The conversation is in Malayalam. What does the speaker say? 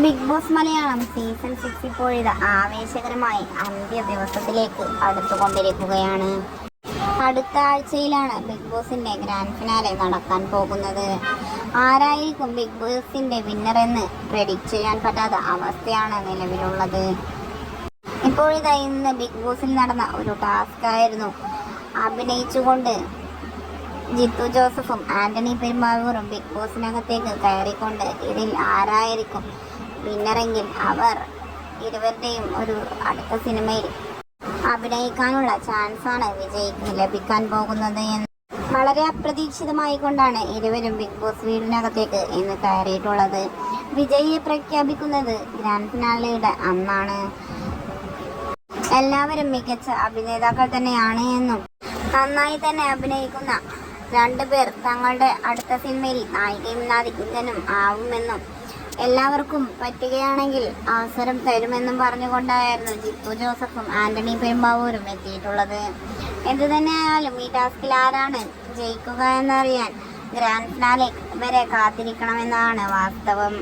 ബിഗ് ബോസ് മലയാളം സീസൺ 6 ഇപ്പോഴിത് ആവേശകരമായി അന്ത്യ ദിവസത്തിലേക്ക് അടുത്തുകൊണ്ടിരിക്കുകയാണ്. അടുത്ത ആഴ്ചയിലാണ് ബിഗ് ബോസിന്റെ ഗ്രാൻഡ് ഫിനാലെ നടക്കാൻ പോകുന്നത്. ആരായിരിക്കും ബിഗ് ബോസിന്റെ വിന്നർ എന്ന് പ്രെഡിക്റ്റ് ചെയ്യാൻ പറ്റാത്ത അവസ്ഥയാണ് നിലവിലുള്ളത്. ഇപ്പോഴിതാ ഇന്ന് ബിഗ് ബോസിൽ നടന്ന ഒരു ടാസ്ക് ആയിരുന്നു അഭിനയിച്ചുകൊണ്ട് ജിത്തു ജോസഫും ആന്റണി പെരുമ്പാവൂരും ബിഗ് ബോസിനകത്തേക്ക് കയറിക്കൊണ്ട് ഇതിൽ ആരായിരിക്കും വിന്നറെങ്കിൽ അവർ ഇരുവരുടെയും ഒരു അടുത്ത സിനിമയിൽ അഭിനയിക്കാനുള്ള ചാൻസാണ് വിജയ്ക്ക് ലഭിക്കാൻ പോകുന്നത് എന്ന് വളരെ അപ്രതീക്ഷിതമായി കൊണ്ടാണ് ഇരുവരും ബിഗ് ബോസ് വീടിനകത്തേക്ക് ഇന്ന് കയറിയിട്ടുള്ളത്. വിജയിയെ പ്രഖ്യാപിക്കുന്നത് ഗ്രാൻഡ് ഫിനാലെയുടെ അന്നാണ്. എല്ലാവരും മികച്ച അഭിനേതാക്കൾ തന്നെയാണ് എന്നും നന്നായി തന്നെ അഭിനയിക്കുന്ന രണ്ടുപേർ തങ്ങളുടെ അടുത്ത സിനിമയിൽ നായികയും നായകനും ആവുമെന്നും എല്ലാവർക്കും പറ്റുകയാണെങ്കിൽ അവസരം തരുമെന്നും പറഞ്ഞുകൊണ്ടായിരുന്നു ജിത്തു ജോസഫും ആന്റണി പെരുമ്പാവൂരും എത്തിയിട്ടുള്ളത്. എന്തു തന്നെയായാലും ഈ ടാസ്കിൽ ആരാണ് ജയിക്കുക എന്നറിയാൻ ഗ്രാൻഡ് ഫിനാലെ വരെ കാത്തിരിക്കണമെന്നാണ് വാസ്തവം.